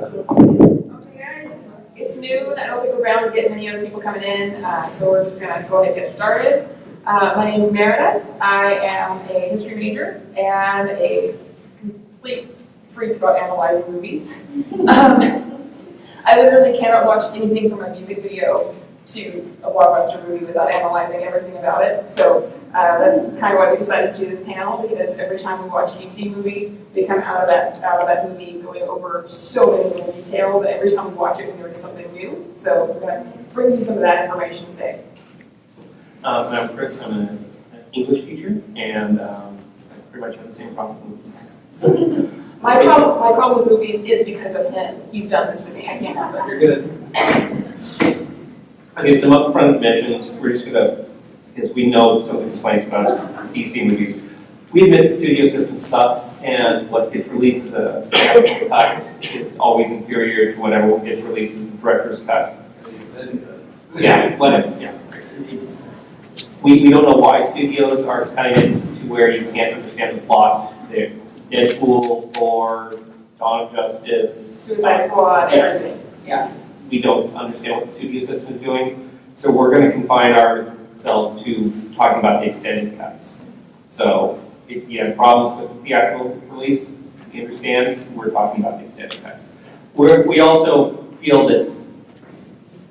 Okay, guys, it's noon. I don't think we're bound to get many other people coming in, so we're just going to go ahead and get started. My name is Meredith. I am a history major and a complete freak about analyzing movies. I literally cannot watch anything from a music video to a blockbuster movie without analyzing everything about it. So that's kind of why we decided to do this panel, because every time we watch a DC movie, we come out of that movie going over so many little details, and every time we watch it, we notice something new. So we're going to bring you some of that information today. I'm Chris. I'm an English teacher, and I pretty much have the same problem with movies. So, my problem with movies is because of him. He's done this to me. I can't help it. You're good. Okay, some upfront admissions. We're just gonna, because we know some of the complaints about DC movies. We admit the studio system sucks, and what gets released as a cut is always inferior to whatever gets released as the director's cut. Yeah, whatever. Yeah. We don't know why studios are cutting it to where you can't understand the plot. They're Deadpool, Thor, Dawn of Justice, Suicide Squad, everything. Yeah. We don't understand what the studio system is doing, so we're going to confine ourselves to talking about the extended cuts. So if you have problems with the theatrical release, you understand, we're talking about the extended cuts. We also feel that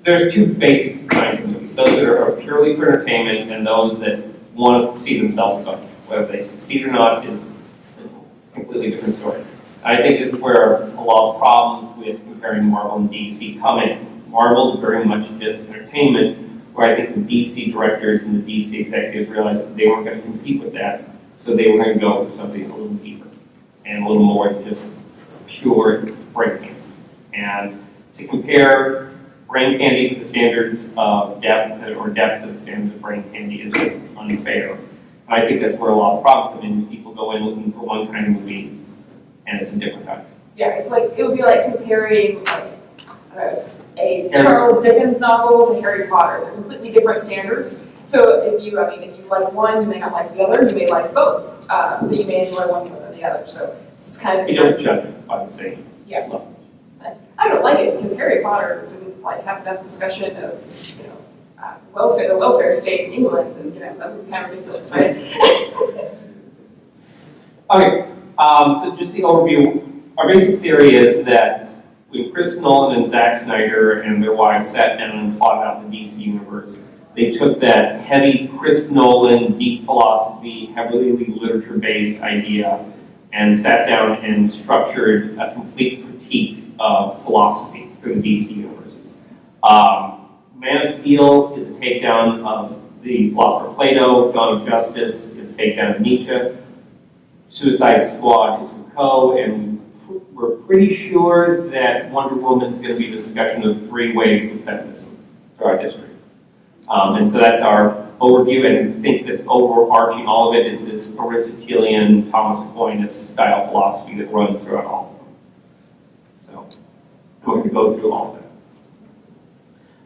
there's two basic kinds of movies: those that are purely for entertainment, and those that want to see themselves as something. Whether they succeed or not is a completely different story. I think this is where a lot of problems with comparing Marvel and DC come in. Marvel is very much just entertainment, where I think the DC directors and the DC executives realized that they weren't going to compete with that, so they were going to go for something a little deeper and a little more than just pure brain candy. And to compare brain candy to the standards of depth, or depth to the standards of brain candy, is just unfair. And I think that's where a lot of problems come in. People go in looking for one kind of movie, and it's a different kind. Yeah, it's like, it would be like comparing a Charles Dickens novel to Harry Potter. They're completely different standards. So if you like one, you may not like the other. You may like both, but you may enjoy one more than the other. So it's kind of You don't judge it by the same level. I don't like it because Harry Potter didn't have enough discussion of the welfare state in England, and that would be kind of ridiculous, right? Okay. So just the overview. Our basic theory is that when Chris Nolan and Zack Snyder and their wives sat down and plotted out the DC universe, they took that heavy Chris Nolan, deep philosophy, heavily literature-based idea and sat down and structured a complete critique of philosophy for the DC universes. Man of Steel is a takedown of the philosopher Plato. Dawn of Justice is a takedown of Nietzsche. Suicide Squad is Foucault, and we're pretty sure that Wonder Woman is going to be the discussion of three waves of feminism throughout history. And so that's our overview, and I think that overarching all of it is this Aristotelian, Thomas Aquinas style philosophy that runs throughout all of them. So I'm going to go through all of that.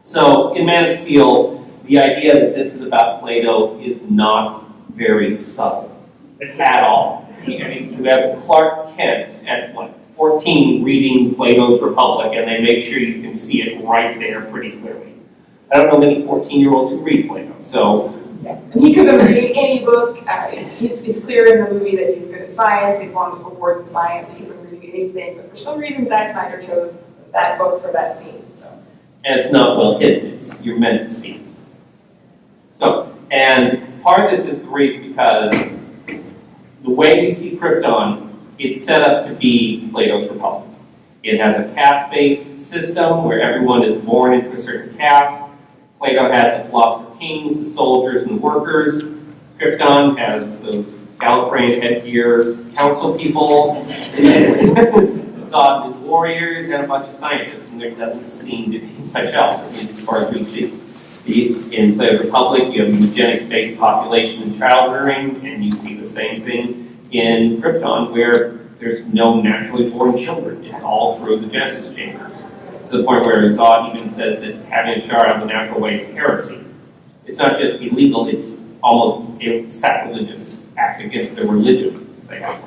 So in Man of Steel, the idea that this is about Plato is not very subtle at all. I mean, you have Clark Kent at 14 reading Plato's Republic, and they make sure you can see it right there pretty clearly. I don't know many 14-year-olds who read Plato, so... Yeah, and he could have been reading any book. It's clear in the movie that he's good at science. He's won awards in science. He could have been reading anything, but for some reason, Zack Snyder chose that book for that scene. So. And it's not well hidden. You're meant to see it. So, and part of this is the reason because the way we see Krypton, it's set up to be Plato's Republic. It has a caste-based system where everyone is born into a certain caste. Plato had the philosopher kings, the soldiers, and the workers. Krypton has the Gallifreyan headgear council people, Zod warriors, and a bunch of scientists, and there doesn't seem to be much else, at least as far as we see. In Plato's Republic, you have a eugenics-based population and child rearing, and you see the same thing in Krypton, where there's no naturally born children. It's all through the Genesis chambers. To the point where Zod even says that having a child out of the natural way is heresy. It's not just illegal, it's almost a sacrilegious act against their religion. They have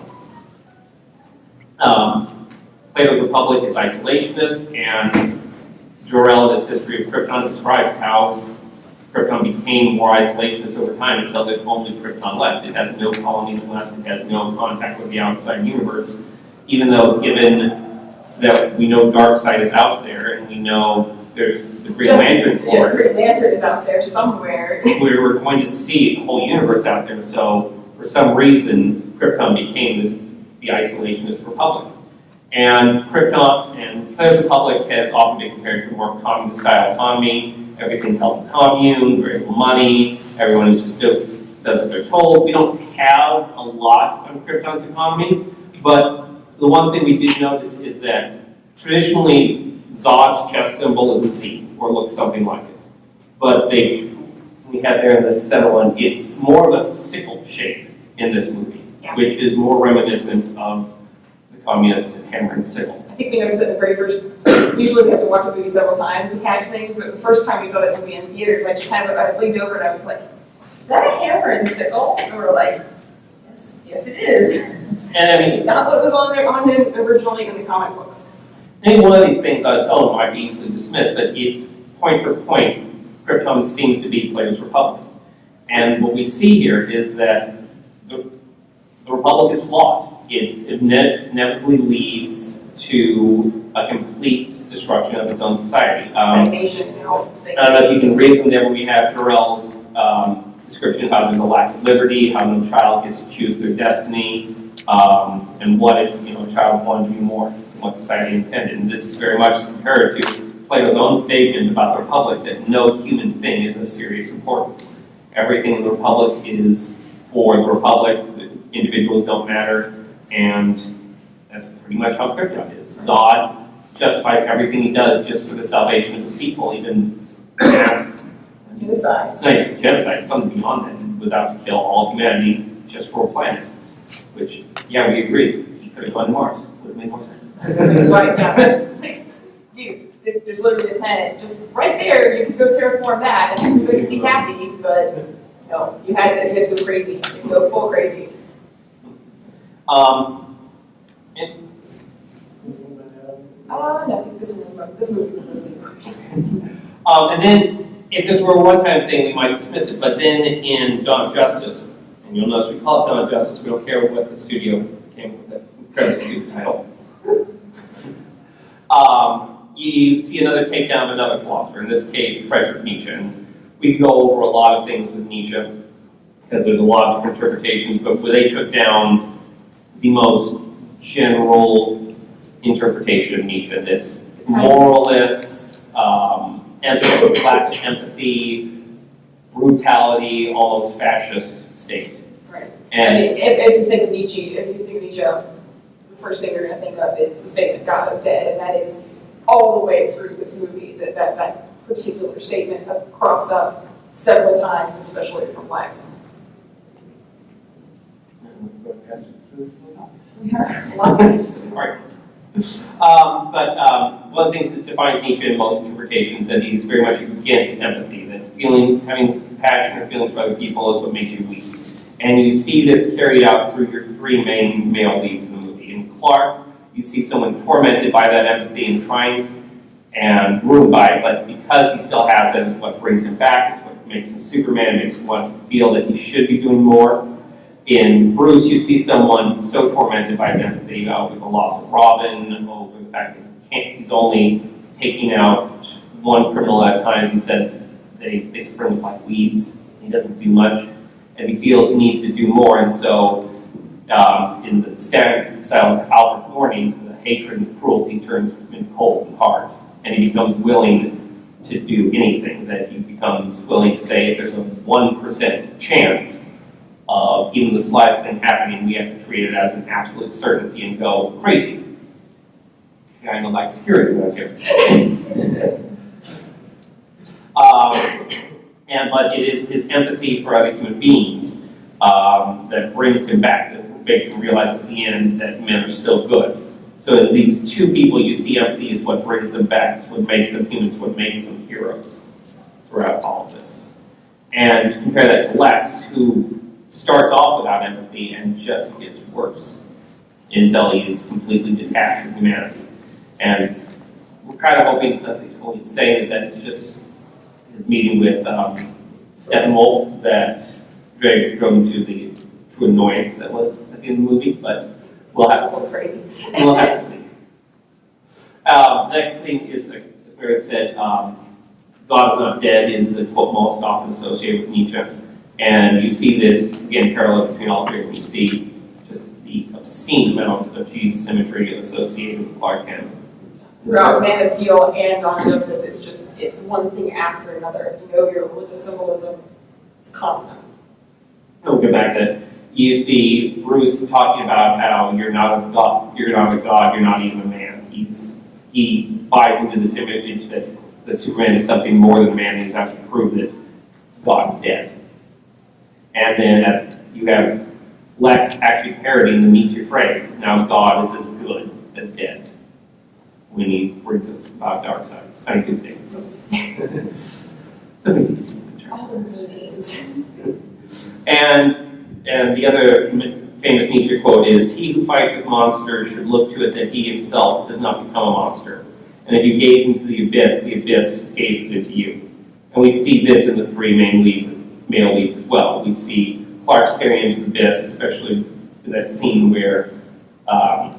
one. Plato's Republic is isolationist, and Jor-El in his History of Krypton describes how Krypton became more isolationist over time until there's only Krypton left. It has no colonies left, it has no contact with the outside universe, even though given that we know Darkseid is out there, and we know there's the Green Lantern Corps. Green Lantern is out there somewhere. We're going to see a whole universe out there, so for some reason, Krypton became the isolationist republic. And Krypton and Plato's Republic has often been compared to a more communist-style economy. Everything held in commune, very little money, everyone is just does what they're told. We don't have a lot on Krypton's economy, but the one thing we did notice is that traditionally Zod's chess symbol is a Z, or looks something like it. But we have there in the center one, it's more of a sickle shape in this movie, which is more reminiscent of the communist hammer and sickle. I think we noticed that the very first, usually we have to watch a movie several times to catch things, but the first time we saw that movie in theaters, I leaned over and I was like, is that a hammer and sickle? And we were like, yes it is. And I mean, it's not what was on him originally in the comic books. Any one of these things on its own might be easily dismissed, but point for point, Krypton seems to be Plato's Republic. And what we see here is that the Republic is flawed. It inevitably leads to a complete destruction of its own society. Stagnation, you know. I don't know if you can read from there where we have Jor-El's description of how there's a lack of liberty, how no child gets to choose their destiny, and what if a child wanted to do more than what society intended. And this is very much compared to Plato's own statement about the Republic that no human thing is of serious importance. Everything in the Republic is for the Republic, the individuals don't matter, and that's pretty much how Krypton is. Zod justifies everything he does just for the salvation of his people, even mass genocide. It's not even genocide, it's something beyond that. He was out to kill all of humanity just for a planet. Which, yeah, we agree. He could have gone to Mars. Would have made more sense. Right, yeah. It's like, dude, there's literally a planet just right there. You could go terraform that, and everybody would be happy. But no, you had to go crazy. You had to go full crazy. No, I think this movie was mostly worse. And then, if this were a one-time thing, we might dismiss it. But then in Dawn of Justice, and you'll notice we call it Dawn of Justice, we don't care what the studio came up with that incredibly stupid title. You see another takedown of another philosopher, in this case, Friedrich Nietzsche. And we can go over a lot of things with Nietzsche, because there's a lot of different interpretations, but they took down the most general interpretation of Nietzsche, this moralist, empathy, lack of empathy, brutality, almost fascist state. Right. And I mean, if you think of Nietzsche, the first thing you're going to think of is the statement "God is dead," and that is all the way through this movie. That particular statement crops up several times, especially from blacks. We have a lot of things. Right. But one of the things that defines Nietzsche in most interpretations is that he's very much against empathy, that having compassion or feelings for other people is what makes you weak. And you see this carried out through your three main male leads in the movie. In Clark, you see someone tormented by that empathy and trying and ruined by it, but because he still has it, it's what brings him back, it's what makes him Superman, makes him want to feel that he should be doing more. In Bruce, you see someone so tormented by his empathy over the loss of Robin, over the fact that he's only taking out one criminal at a time. As he says, they spring like weeds. He doesn't do much, and he feels he needs to do more. And so, in the standard style of Alfred Morning's, the hatred and cruelty turns him cold and hard, and he becomes willing to do anything. That he becomes willing to say, if there's a 1% chance of even the slightest thing happening, we have to treat it as an absolute certainty and go crazy. Kind of like security right here. But it is his empathy for other human beings that brings him back, that makes him realize at the end that men are still good. So in these two people, you see empathy is what brings them back. It's what makes them humans, what makes them heroes throughout all of this. And compare that to Lex, who starts off without empathy and just gets worse until he's completely detached from humanity. And we're kind of hoping something's going to say that that's just his meeting with Steppenwolf that drove him to the true annoyance that was at the end of the movie, but we'll have That's so crazy. we'll have to see. Next thing is where it said, God is not dead is the quote most often associated with Nietzsche. And you see this, again, parallel between all three of them. You see just the obscene amount of Jesus imagery associated with Clark Kent. Throughout Man of Steel and Dawn of Justice, it's one thing after another. You know, your religious symbolism, it's constant. And we'll get back to that. You see Bruce talking about how you're not a god, you're not even a man. He buys into this image that Superman is something more than a man, and he's out to prove that God is dead. And then you have Lex actually parodying the Nietzsche phrase, now God is as good as dead, when he brings up about Darkseid. I do think. So many things. All the meanings. And the other famous Nietzsche quote is, he who fights with monsters should look to it that he himself does not become a monster. And if you gaze into the abyss gazes into you. And we see this in the three male leads as well. We see Clark staring into the abyss, especially in that scene where, well,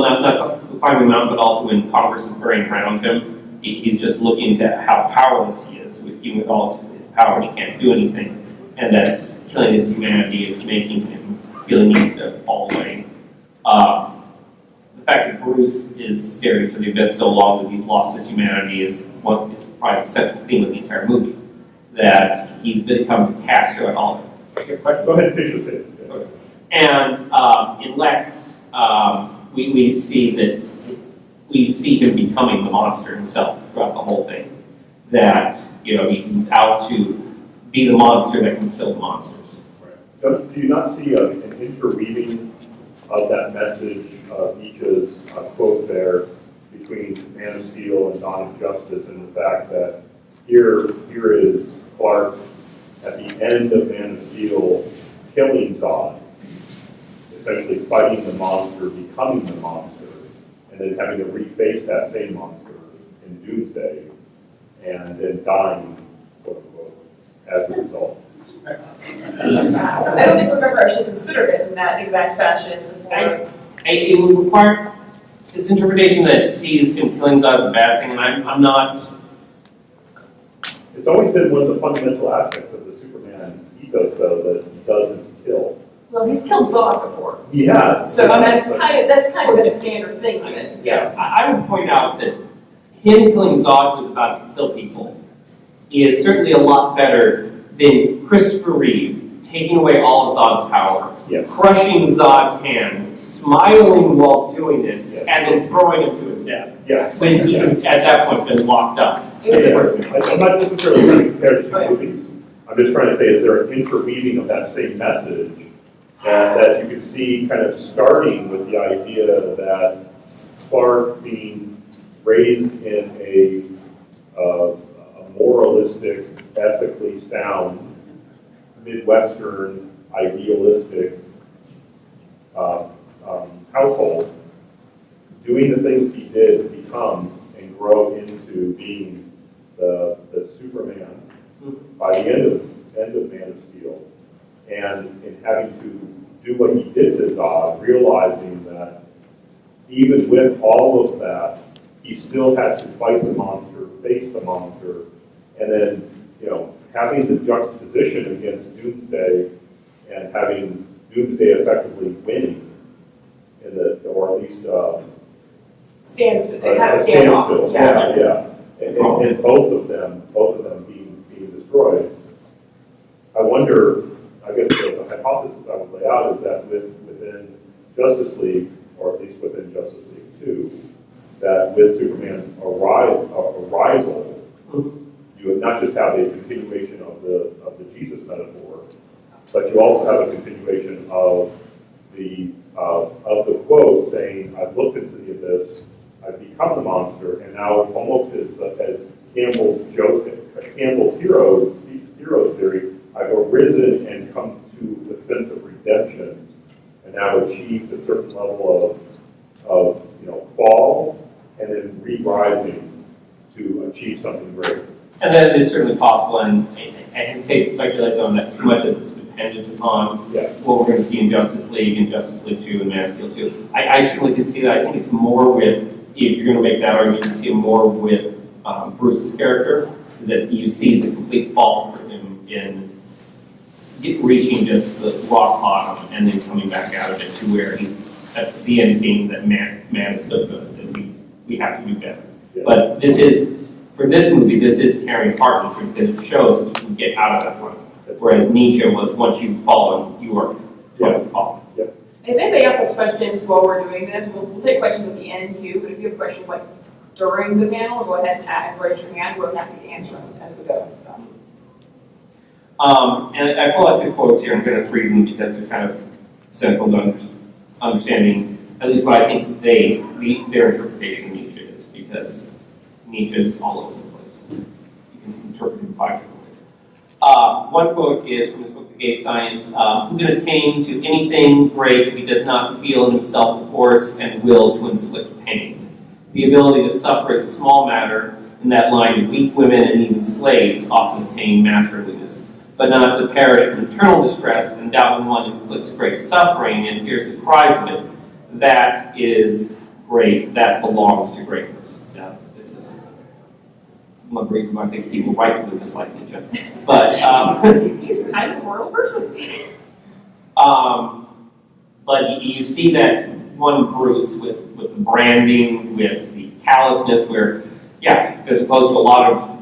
not climbing the mountain, but also when Congress is burning around him. He's just looking at how powerless he is. Even with all his power, he can't do anything. And that's killing his humanity. It's making him feel he needs to fall away. The fact that Bruce is staring into the abyss so long that he's lost his humanity is probably the central theme of the entire movie. That he's become detached to it all. Go ahead, finish your statement. And in Lex, we see him becoming the monster himself throughout the whole thing. That he's out to be the monster that can kill the monsters. Right. Do you not see an interweaving of that message of Nietzsche's quote there between Man of Steel and Dawn of Justice, and the fact that here is Clark at the end of Man of Steel killing Zod, essentially fighting the monster, becoming the monster, and then having to reface that same monster in Doomsday, and then dying, quote unquote, as a result. I don't think we've ever actually considered it in that exact fashion before. It would require its interpretation that sees him killing Zod as a bad thing, and I'm not. It's always been one of the fundamental aspects of the Superman ethos, though, that he doesn't kill. Well, he's killed Zod before. Yeah. So that's kind of been a standard thing of it. Yeah, I would point out that him killing Zod, who's about to kill people, is certainly a lot better than Christopher Reeve taking away all of Zod's power, Yes. crushing Zod's hand, smiling while doing it, Yes. and then throwing him to his death. Yes. When he, at that point, been locked up. As a person. I'm not necessarily trying to compare the two movies. I'm just trying to say that there are interweaving of that same message that you can see kind of starting with the idea that Clark being raised in a moralistic, ethically sound, Midwestern, idealistic household, doing the things he did to become and grow into being the Superman by the end of Man of Steel, and in having to do what he did to Zod, realizing that even with all of that, he still had to fight the monster, face the monster, and then having the juxtaposition against Doomsday and having Doomsday effectively winning or at least Kind of stand off. Yeah. And both of them being destroyed. I wonder, I guess the hypothesis I would lay out is that within Justice League, or at least within Justice League 2, that with Superman's arisal, you would not just have a continuation of the Jesus metaphor, but you also have a continuation of the quote saying, "I've looked into the abyss, I've become the monster," and now almost as Campbell's hero's theory, I've arisen and come to a sense of redemption, and now achieved a certain level of fall keep rising to achieve something great. And that is certainly possible, and I hesitate to speculate on that too much as it's dependent upon Yeah. what we're going to see in Justice League and Justice League 2 and Man of Steel 2. I certainly can see that. I think it's more with, if you're going to make that argument, you can see it more with Bruce's character, is that you see the complete fall for him in reaching just the rock bottom and then coming back out of it to where he's at the end seeing that man is so good that we have to do better. Yeah. But this is, for this movie, this is carrying Hartman because it shows that you can get out of that one. Whereas Nietzsche was, once you've fallen, you are going to fall. If anybody else has questions while we're doing this, we'll take questions at the end too, but if you have questions like during the panel, go ahead and raise your hand. We're happy to answer them as we go. So. And I pull out two quotes here. I'm going to read them because they're kind of central to understanding at least what I think their interpretation of Nietzsche is, because Nietzsche is all over the place. You can interpret him 5 different ways. One quote is from his book, The Gay Science. Who can attain to anything great if he does not feel in himself the force and will to inflict pain? The ability to suffer is small matter. In that line, weak women and even slaves often attain masterliness, but not to perish from eternal distress, and doubt when one inflicts great suffering and hears the cries of it. That is great. That belongs to greatness. Now, this is one of the reasons why I think people rightfully dislike Nietzsche. But He's kind of a horrible person. but you see that one Bruce with the branding, with the callousness, where, yeah, as opposed to a lot of,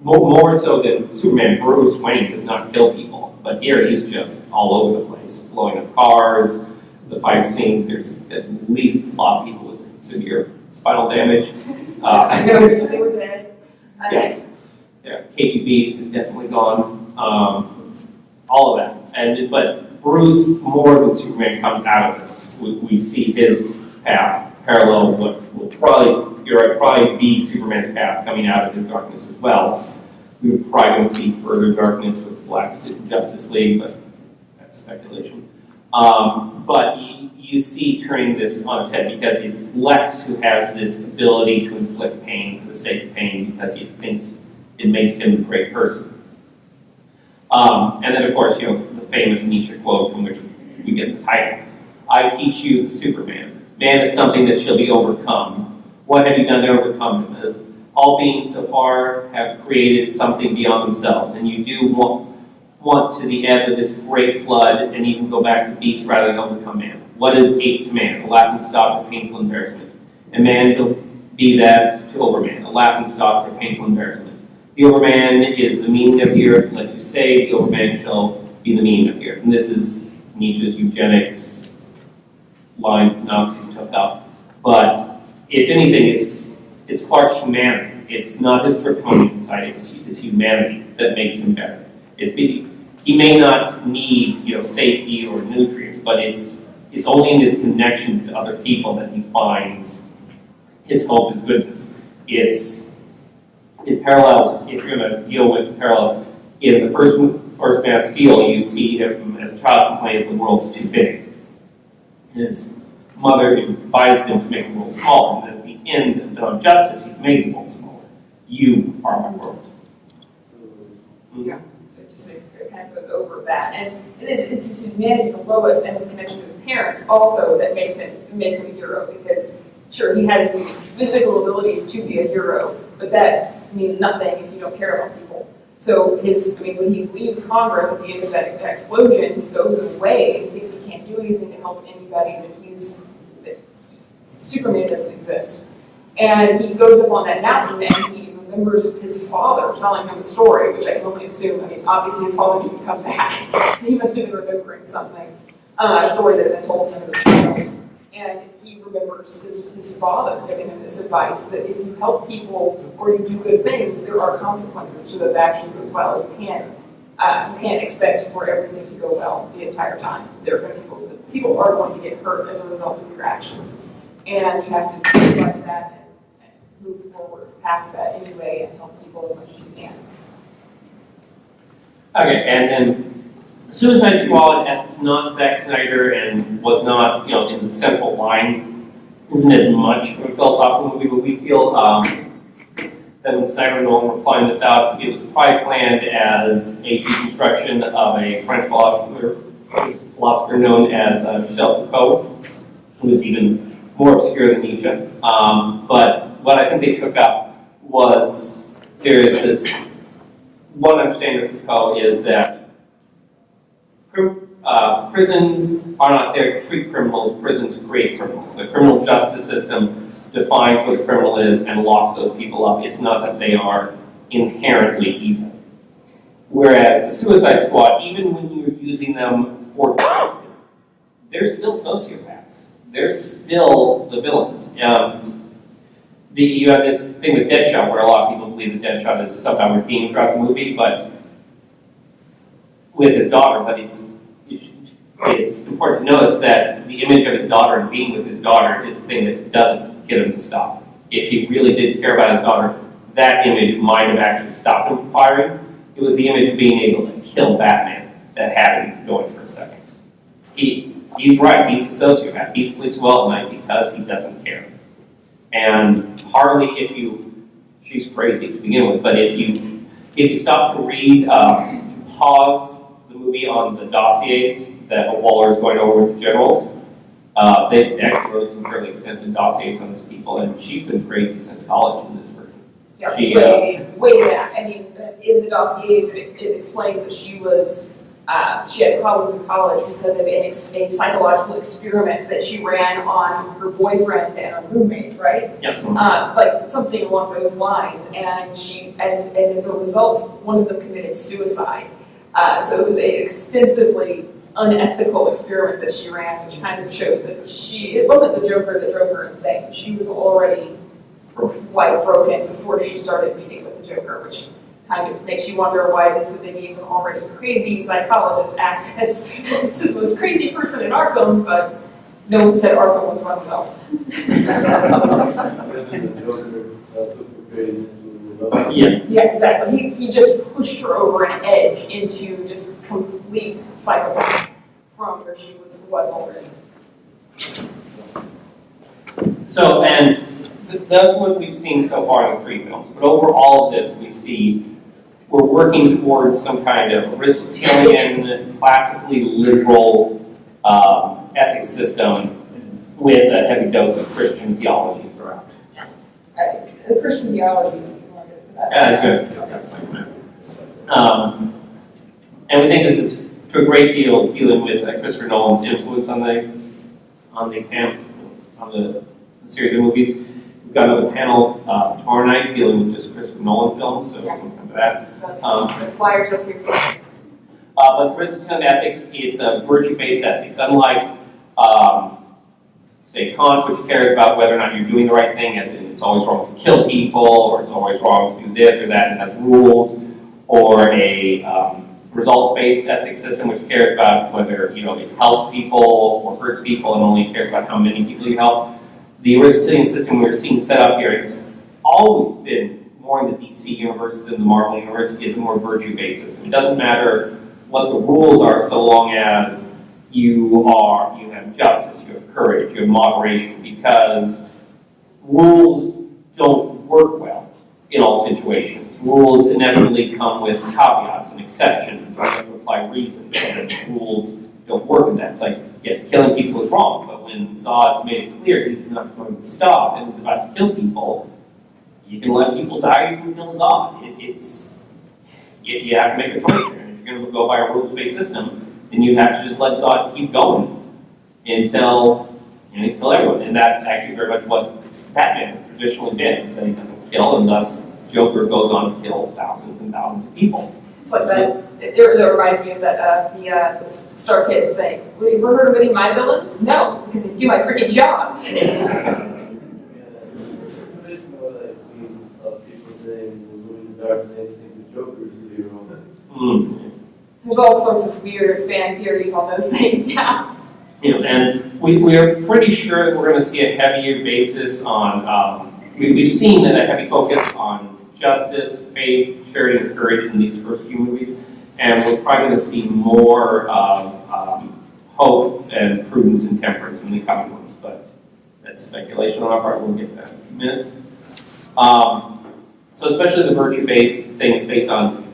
more so than Superman, Bruce Wayne does not kill people. But here he's just all over the place, blowing up cars. The fight scene, there's at least a lot of people with severe spinal damage. I know they were dead. Yeah, KG Beast is definitely gone. All of that. But Bruce, more than Superman, comes out of this. We see his path parallel what will probably be Superman's path coming out of his darkness as well. We're probably going to see further darkness with Black Justice League, but that's speculation. But you see turning this on its head because it's Lex who has this ability to inflict pain for the sake of pain because he thinks it makes him a great person. And then, of course, the famous Nietzsche quote from which we get the title. I teach you the Superman. Man is something that shall be overcome. What have you done to overcome him? All beings so far have created something beyond themselves, and you do want to the ebb of this great flood and even go back to beast rather than overcome man. What is ape to man? A laughing stock of painful embarrassment. And man shall be that to overman, a laughing stock for painful embarrassment. The overman is the meaning of the earth, let you say, the overman shall be the meaning of the earth. And this is Nietzsche's eugenics line Nazis took up. But if anything, it's Clark's humanity. It's not his Kryptonian side, it's his humanity that makes him better. He may not need, safety or nutrients, but it's only in his connections to other people that he finds his hope, his goodness. It parallels, if you're going to deal with parallels, in the first Man of Steel, you see him as a child complain that the world's too big. His mother advises him to make the world smaller, and at the end of Justice, he's made the world smaller. You are my world. Yeah. Just it kind of goes over that, and it's his humanity, the lowest, and his connection to his parents also that makes him a hero. Because sure, he has the physical abilities to be a hero, but that means nothing if you don't care about people. So when he leaves Congress at the end of that explosion, he goes away and thinks he can't do anything to help anybody, that Superman doesn't exist. And he goes up on that mountain and he remembers his father telling him a story, which I can only assume, obviously his father didn't come back, so he must have been remembering something, a story that had been told to him as a child. And he remembers his father giving him this advice that if you help people or you do good things, there are consequences to those actions as well. You can't expect for everything to go well the entire time. There are going to be people are going to get hurt as a result of your actions. And you have to realize that and move forward past that anyway and help people as much as you can. Okay, and then Suicide Squad, as it's not Zack Snyder and was not, in the central line, isn't as much of a philosophical movie, but we feel that when Snyder and Nolan were planning this out, it was probably planned as a deconstruction of a French philosopher known as Michel Foucault, who was even more obscure than Nietzsche. But what I think they took up was there is this one understanding of Foucault is that prisons are not there to treat criminals, prisons create criminals. The criminal justice system defines what a criminal is and locks those people up. It's not that they are inherently evil. Whereas the Suicide Squad, even when you're using them for good, they're still sociopaths. They're still the villains. You have this thing with Deadshot where a lot of people believe that Deadshot is somehow redeemed throughout the movie, but with his daughter, but it's important to notice that the image of his daughter and being with his daughter is the thing that doesn't get him to stop. If he really did care about his daughter, that image might have actually stopped him from firing. It was the image of being able to kill Batman that had him going for a second. He's right, he's a sociopath. He sleeps well at night because he doesn't care. And Harley, she's crazy to begin with, but if you stop to read, pause the movie on the dossiers that Waller is going over with the generals, they actually wrote some fairly extensive dossiers on these people, and she's been crazy since college in this version. Yeah, way back. I mean, in the dossiers, it explains that she had problems in college because of a psychological experiment that she ran on her boyfriend and a roommate, right? Yes. Like something along those lines, and as a result, one of them committed suicide. So it was an extensively unethical experiment that she ran, which kind of shows that it wasn't the Joker that drove her insane. She was already quite broken before she started meeting with the Joker, which kind of makes you wonder why this is maybe even already crazy psychologist access to the most crazy person in Arkham, but no one said Arkham was run well. Yeah, exactly. He just pushed her over an edge into just complete psychopath from where she was already. So, and that's what we've seen so far in the 3 films. But over all of this, we see we're working towards some kind of Aristotelian, classically liberal ethics system with a heavy dose of Christian theology throughout. The Christian theology. Good. And we think this is to a great deal dealing with Christopher Nolan's influence on the series of movies. We've got another panel tomorrow night dealing with just Christopher Nolan films, so we can come to that. The flyers up here. But the Aristotelian ethics, it's a virtue-based ethics, unlike say Kant, which cares about whether or not you're doing the right thing, as in it's always wrong to kill people, or it's always wrong to do this or that, and has rules, or a results-based ethics system, which cares about whether it helps people or hurts people, and only cares about how many people you help. The Aristotelian system we're seeing set up here, it's always been more in the DC universe than the Marvel universe. Is a more virtue-based system. It doesn't matter what the rules are, so long as you have justice, you have courage, you have moderation, because rules don't work well in all situations. Rules inevitably come with caveats and exceptions. You have to apply reason, and rules don't work in that. It's like, yes, killing people is wrong, but when Zod's made it clear he's not going to stop and he's about to kill people, you can let people die or you can kill Zod. You have to make a choice there. And if you're going to go by a rules-based system, then you have to just let Zod keep going until he's killed everyone. And that's actually very much what Batman has traditionally been, that he doesn't kill, and thus Joker goes on to kill thousands and thousands of people. It's like that. It reminds me of that the Star Kids thing. Have you ever heard of any of my villains? No, because they do my freaking job. There's all sorts of weird fan theories on those things, yeah. And we are pretty sure that we're going to see a heavier basis on, we've seen a heavy focus on justice, faith, charity, and courage in these first few movies, and we're probably going to see more hope and prudence and temperance in the coming ones, but that's speculation on our part. We'll get to that in a few minutes. So especially the virtue-based things based on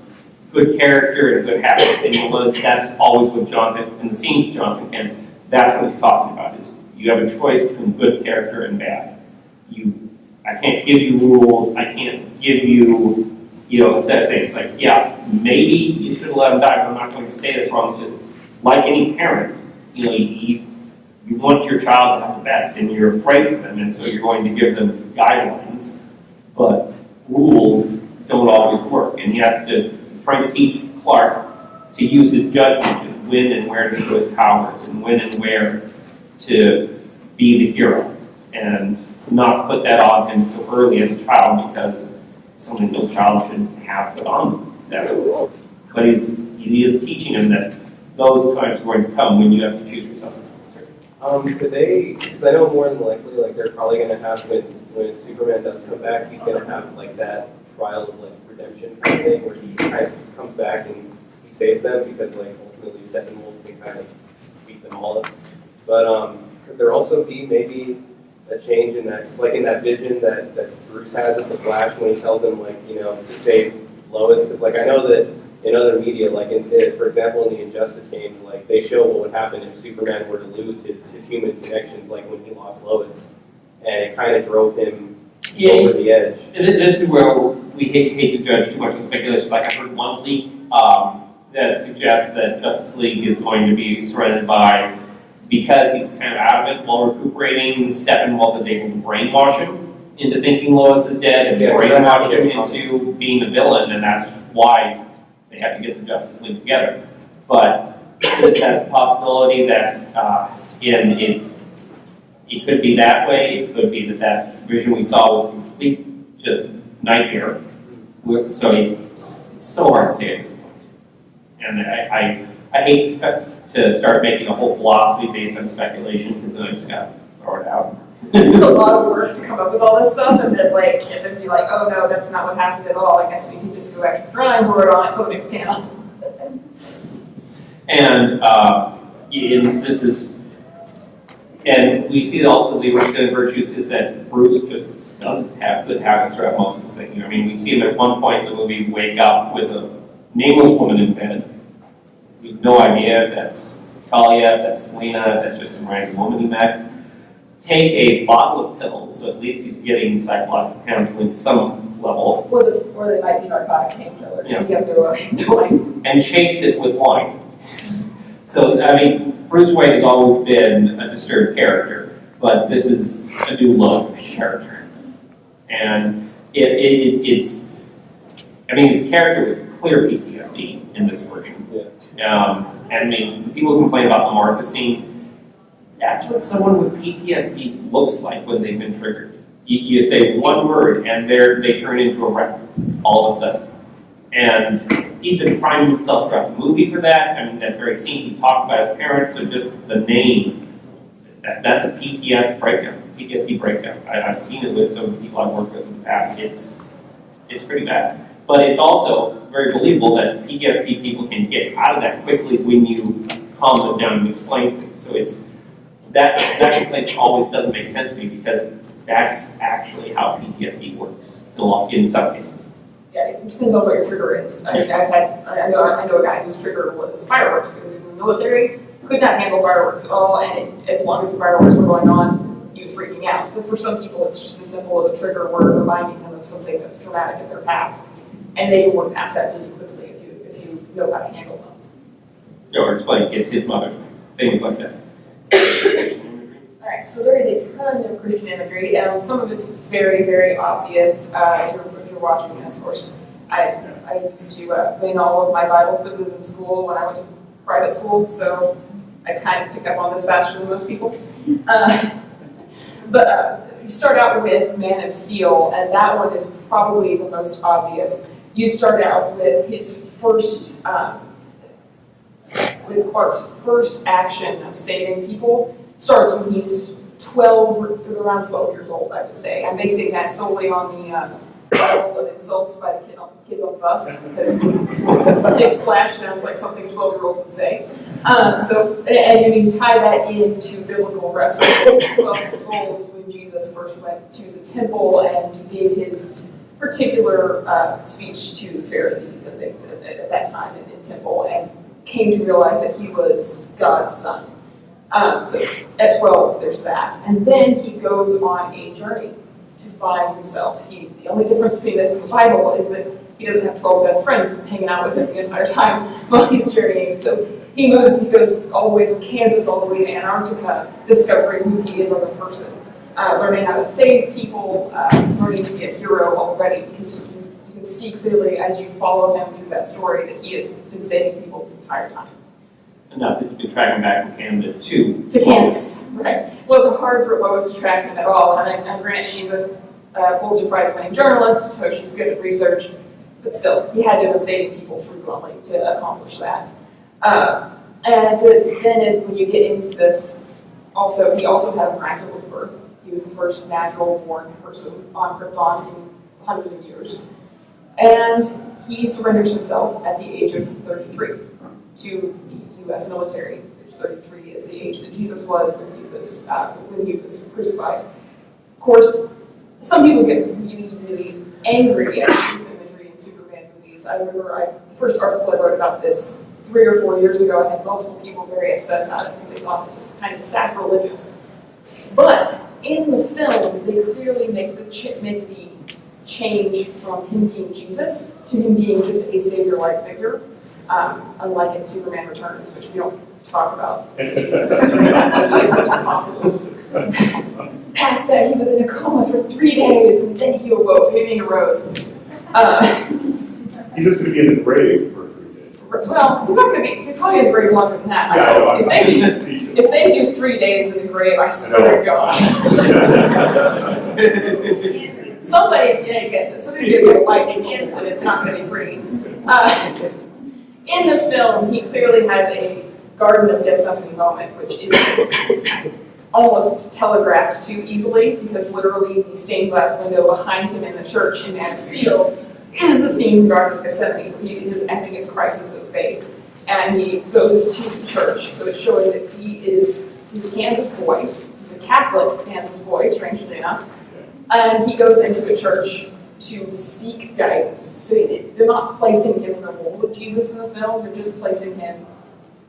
good character and good habits, and that's always what Jonathan, in the scene Jonathan can, that's what he's talking about, is you have a choice between good character and bad. I can't give you rules, I can't give you, a set of things. Like, yeah, maybe you should let them die, but I'm not going to say this wrong. It's just, like any parent, you want your child to have the best, and you're afraid of them, and so you're going to give them guidelines, but rules don't always work. And he's trying to teach Clark to use his judgment to when and where to show his powers, and when and where to be the hero, and not put that on him so early as a child, because it's something no child should have put on that early. But he is teaching him that those times are going to come when you have to choose yourself. Could they, because I know more than likely, like, they're probably going to have, when Superman does come back, he's going to have, like, that trial of, like, redemption kind of thing, where he kind of comes back and he saves them, because, like, ultimately Steppenwolf can kind of beat them all up. But could there also be maybe a change in that, like in that vision that Bruce has of the Flash when he tells him, like, to save Lois? Because, like, I know that in other media, like, for example, in the Injustice games, like, they show what would happen if Superman were to lose his human connections, like when he lost Lois, and it kind of drove him over the edge. This is where we hate to judge too much on speculation. Like, I heard one leak that suggests that Justice League is going to be surrounded by, because he's kind of out of it while recuperating, Steppenwolf is able to brainwash him into thinking Lois is dead, and brainwash him into being a villain, and that's why they have to get the Justice League together. But that's a possibility that it could be that way. It could be that vision we saw was complete just nightmare. So it's so hard to say at this point. And I hate to start making a whole philosophy based on speculation, because then I just got to throw it out. It's a lot of work to come up with all this stuff, and then be like, oh no, that's not what happened at all. I guess we can just go back to the drawing board on a comics panel. And we see also the extended virtues is that Bruce just doesn't have good habits throughout most of his thinking. I mean, we see him at one point in the movie wake up with a nameless woman in bed. We have no idea if that's Talia, if that's Selena, if that's just some random woman he met. Take a bottle of pills, so at least he's getting psychological counseling at some level. Or they might be narcotic painkillers. Yeah. You have no idea. And chase it with wine. So, I mean, Bruce Wayne has always been a disturbed character, but this is a new look of the character. And it's his character with clear PTSD in this version. Yeah. And I mean, people complain about the Martha scene. That's what someone with PTSD looks like when they've been triggered. You say one word, and they turn into a wreck all of a sudden. And he'd been priming himself throughout the movie for that. I mean, that very scene he talked about his parents, so just the name, that's a PTSD breakdown. I've seen it with some of the people I've worked with in the past. It's pretty bad. But it's also very believable that PTSD people can get out of that quickly when you calm them down and explain things. So that complaint always doesn't make sense to me, because that's actually how PTSD works in some cases. Yeah, it depends on what your trigger is. I mean, I know a guy whose trigger was fireworks because he was in the military, could not handle fireworks at all, and as long as the fireworks were going on, he was freaking out. But for some people, it's just as simple as a trigger word reminding them of something that's traumatic in their past, and they can work past that really quickly if you know how to handle them. Or explain, it's his mother, things like that. All right, so there is a ton of Christian imagery, and some of it's very, very obvious. If you're watching this, of course, I used to win all of my Bible quizzes in school when I went to private school, so I kind of picked up on this faster than most people. But you start out with Man of Steel, and that one is probably the most obvious. You start out with his first, with Clark's first action of saving people. Starts when he's around 12 years old, I would say. I'm basing that solely on the level of insults by the kids on the bus, because Dick Splash sounds like something a 12-year-old would say. And you can tie that into biblical reference. 12 years old is when when Jesus first went to the temple and gave his particular speech to the Pharisees and things at that time in the temple, and came to realize that he was God's son. So at 12, there's that. And then he goes on a journey to find himself. The only difference between this and the Bible is that he doesn't have 12 best friends hanging out with him the entire time while he's journeying. So he goes all the way from Kansas all the way to Antarctica, discovering who he is as a person, learning how to save people, learning to be a hero already. Because you can see clearly as you follow him through that story that he has been saving people this entire time. Enough that you could track him back from Canada to Kansas, right? It wasn't hard for Lois to track him at all. And granted, she's a Pulitzer Prize winning journalist, so she's good at research. But still, he had to have been saving people frequently to accomplish that. When you get into this, he also had a miraculous birth. He was the first natural-born person on Krypton in hundreds of years. And he surrenders himself at the age of 33 to the U.S. military. Age 33 is the age that Jesus was when he was crucified. Of course, some people get really, really angry at this imagery in Superman movies. I remember the first article I wrote about this 3 or 4 years ago, I had multiple people very upset about it because they thought it was kind of sacrilegious. But in the film, they clearly make the change from him being Jesus to him being just a savior-like figure, unlike in Superman Returns, which we don't talk about as much as possible. Past that, he was in a coma for 3 days, and then he awoke, maybe he arose. He's just going to be in the grave for 3 days. Well, he's not going to be, he's probably in the grave longer than that. If they do 3 days in the grave, I swear to God. Somebody's going to get a lightning hit, and it's not going to be pretty. In the film, he clearly has a Garden of Gethsemane moment, which is almost telegraphed too easily, because literally the stained glass window behind him in the church in Man of Steel is the scene in Garden of Gethsemane where he is ending his crisis of faith. And he goes to the church, so it's showing that he's a Kansas boy, he's a Catholic Kansas boy, strangely enough, and he goes into a church to seek guidance. So they're not placing him in the role of Jesus in the film, they're just placing him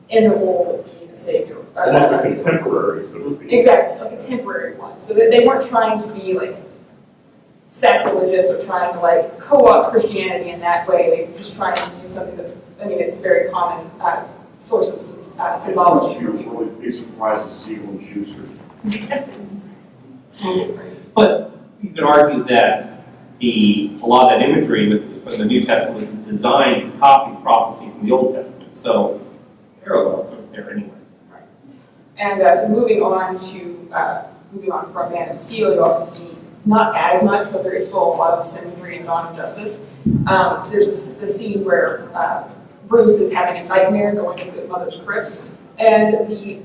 in the role of being a savior. Almost a contemporary, so to speak. Exactly, like a temporary one. So that they weren't trying to be like sacrilegious or trying to like co-opt Christianity in that way. They were just trying to use something it's a very common source of symbology for people. You'd be surprised to see when Jews are. But you could argue that a lot of that imagery from the New Testament was designed to copy prophecy from the Old Testament. So parallels are there anyway. Right. And so moving on from Man of Steel, you also see not as much, but there is still a lot of symmetry in Dawn of Justice. There's the scene where Bruce is having a nightmare going into his mother's crypt, and the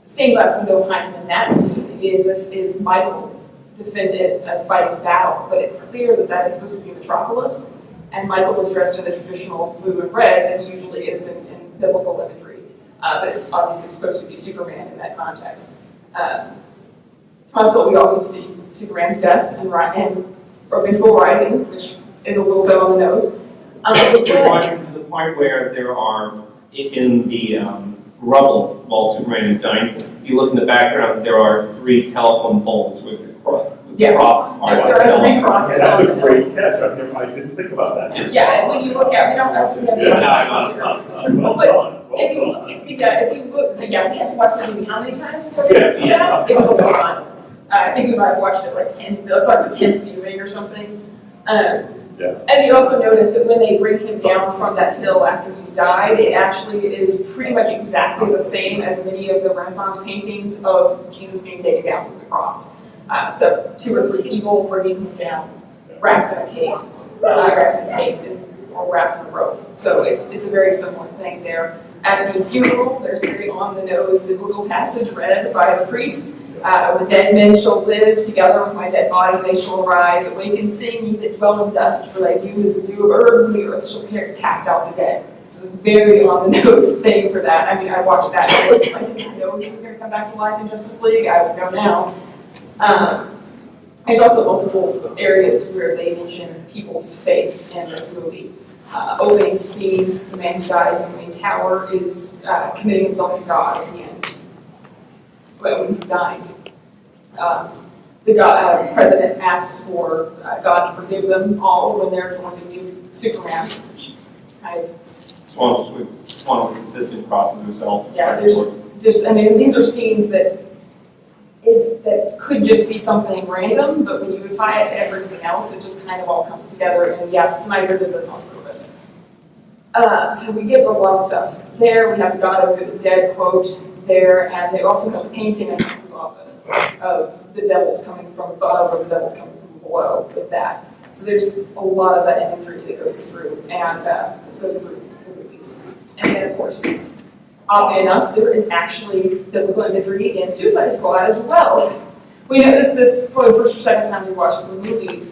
stained glass window behind him in that scene is Michael defended and fighting battle, but it's clear that that is supposed to be Metropolis, and Michael was dressed in the traditional blue and red that he usually is in biblical imagery, but it's obviously supposed to be Superman in that context. Also, we also see Superman's death and eventual rising, which is a little bit on the nose. To the point where there are, in the rubble while Superman is dying, if you look in the background, there are 3 telephone poles with the cross. There are 3 crosses. That's a great catch. I didn't think about that. Yeah, and when you look at, we don't have to have if you look, we had to watch the movie how many times before we watched that? It was a lot of fun. I think we might have watched it like 10, it's like the 10th viewing or something. And you also notice that when they bring him down from that hill after he's died, it actually is pretty much exactly the same as many of the Renaissance paintings of Jesus being taken down from the cross. So 2 or 3 people bringing him down, wrapped in a cape, wrapped in his cape, or wrapped in a rope. So it's a very similar thing there. At the funeral, there's a very on-the-nose biblical passage read by the priest. The dead men shall live, together with my dead body they shall arise. Awake and sing, ye that dwell in dust, for thy dew is the dew of herbs, and the earth shall cast out the dead. So a very on-the-nose thing for that. I mean, I watched that. I didn't know he was going to come back to life in Justice League. I would know now. There's also multiple areas where they mention people's faith in this movie. Opening scene, the man who dies in the main tower is committing himself to God at the end. But when he's dying, the president asks for God to forgive them all when they're going to do Superman, which kind of Swan was consistent, crosses herself. yeah, I mean, these are scenes that could just be something random, but when you apply it to everything else, it just kind of all comes together. And yes, Snyder did this on purpose. So we get a lot of stuff there. We have the "God as good as dead" quote there, and they also have the painting in Max's office of the devils coming from above or the devil coming from below with that. So there's a lot of that imagery that goes through and goes through the movies. And then, of course, oddly enough, there is actually biblical imagery in Suicide Squad as well. We noticed this for the first or second time we watched the movie.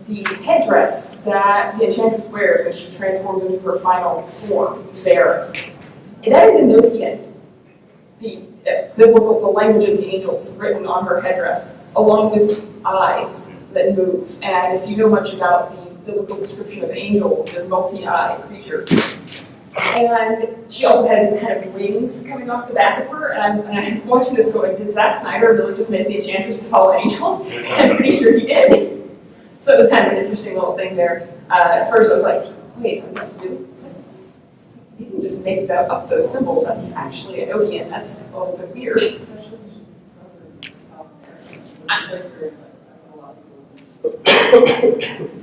The headdress that the Enchantress wears when she transforms into her final form there, that is Enochian. The language of the angels written on her headdress, along with eyes that move. And if you know much about the biblical description of angels, they're multi-eye creatures. And she also has these kind of rings coming off the back of her. And I'm watching this going, did Zack Snyder really just make the Enchantress the fallen angel? I'm pretty sure he did. So it was kind of an interesting little thing there. At first I was like, wait, what does that do? You can just make that up, those symbols. That's actually Enochian. That's a little bit weird.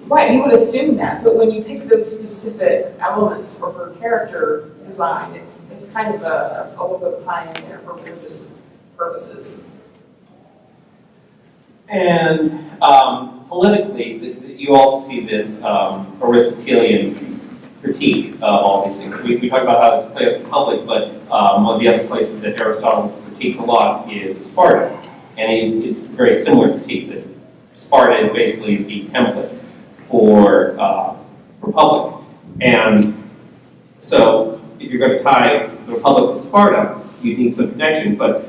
Right, you would assume that, but when you pick those specific elements for her character design, it's kind of a little bit of tie in there for religious purposes. And politically, you also see this Aristotelian critique of all these things. We talk about how to play with the public, but one of the other places that Aristotle critiques a lot is Sparta. And it's very similar critiques that Sparta is basically the template for Republic. And so if you're going to tie the Republic to Sparta, you need some protection. But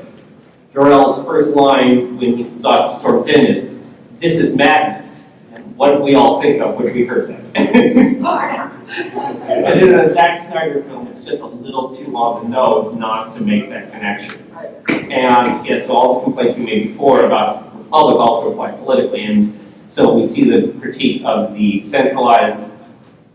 Jor-El's first line when he storms in is, "This is madness." And what do we all think of when we heard that? Sparta! And in a Zack Snyder film, it's just a little too long to know not to make that connection. And yeah, so all the complaints we made before about Republic also apply politically. And so we see the critique of the centralized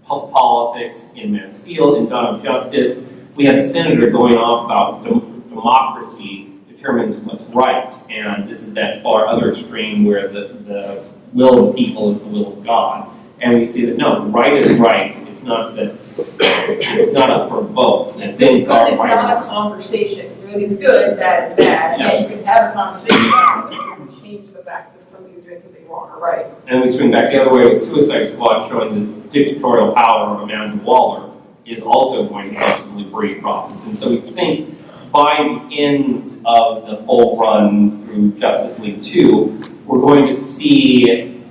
politics in Man of Steel, in Dawn of Justice. We have the senator going off about democracy determines what's right. And this is that far other extreme where the will of the people is the will of God. And we see that no, right is right. It's not that it's not up for a vote. And things are It's right. not a conversation. Good is good, bad is bad. Yeah. Yeah, you can have a conversation about it, but it doesn't change the fact that somebody's doing something wrong or right. And we swing back the other way with Suicide Squad, showing this dictatorial power of Amanda Waller is also going to constantly breed problems. And so we think by the end of the full run through Justice League 2, we're going to see,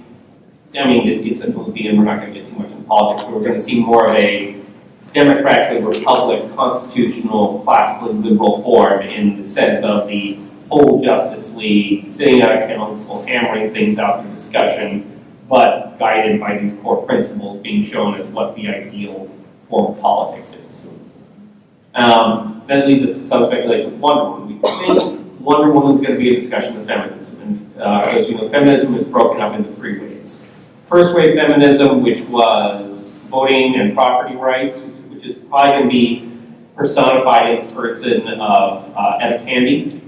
I mean, it's a movie and we're not going to get too much in politics, but we're going to see more of a democratically republic, constitutional, classically liberal form in the sense of the full Justice League, sitting at a council, hammering things out for discussion, but guided by these core principles being shown as what the ideal form of politics is. That leads us to some speculation of Wonder Woman. We think Wonder Woman is going to be a discussion of feminism. And as you know, feminism is broken up into three waves. First wave feminism, which was voting and property rights, which is probably going to be personified in the person of Etta Candy.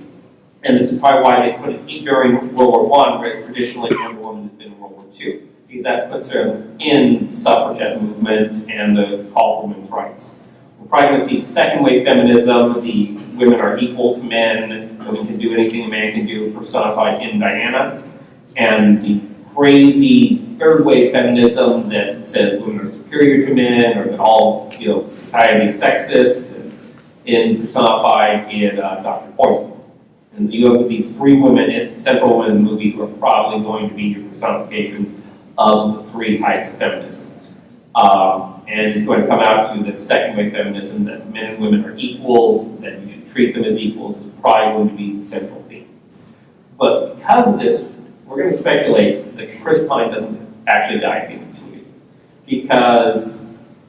And this is probably why they put it during World War I, whereas traditionally Wonder Woman has been in World War II, because that puts her in the suffragette movement and the call for women's rights. We're probably going to see second wave feminism, the women are equal to men, women can do anything a man can do, personified in Diana, and the crazy third wave feminism that says women are superior to men, or that all society is sexist, and personified in Dr. Poison. And you have these three women, central women in the movie, who are probably going to be your personifications of the three types of feminism. And it's going to come out to that second wave feminism, that men and women are equals, that you should treat them as equals, is probably going to be the central theme. But because of this, we're going to speculate that Chris Pine doesn't actually die at the end of this movie. Because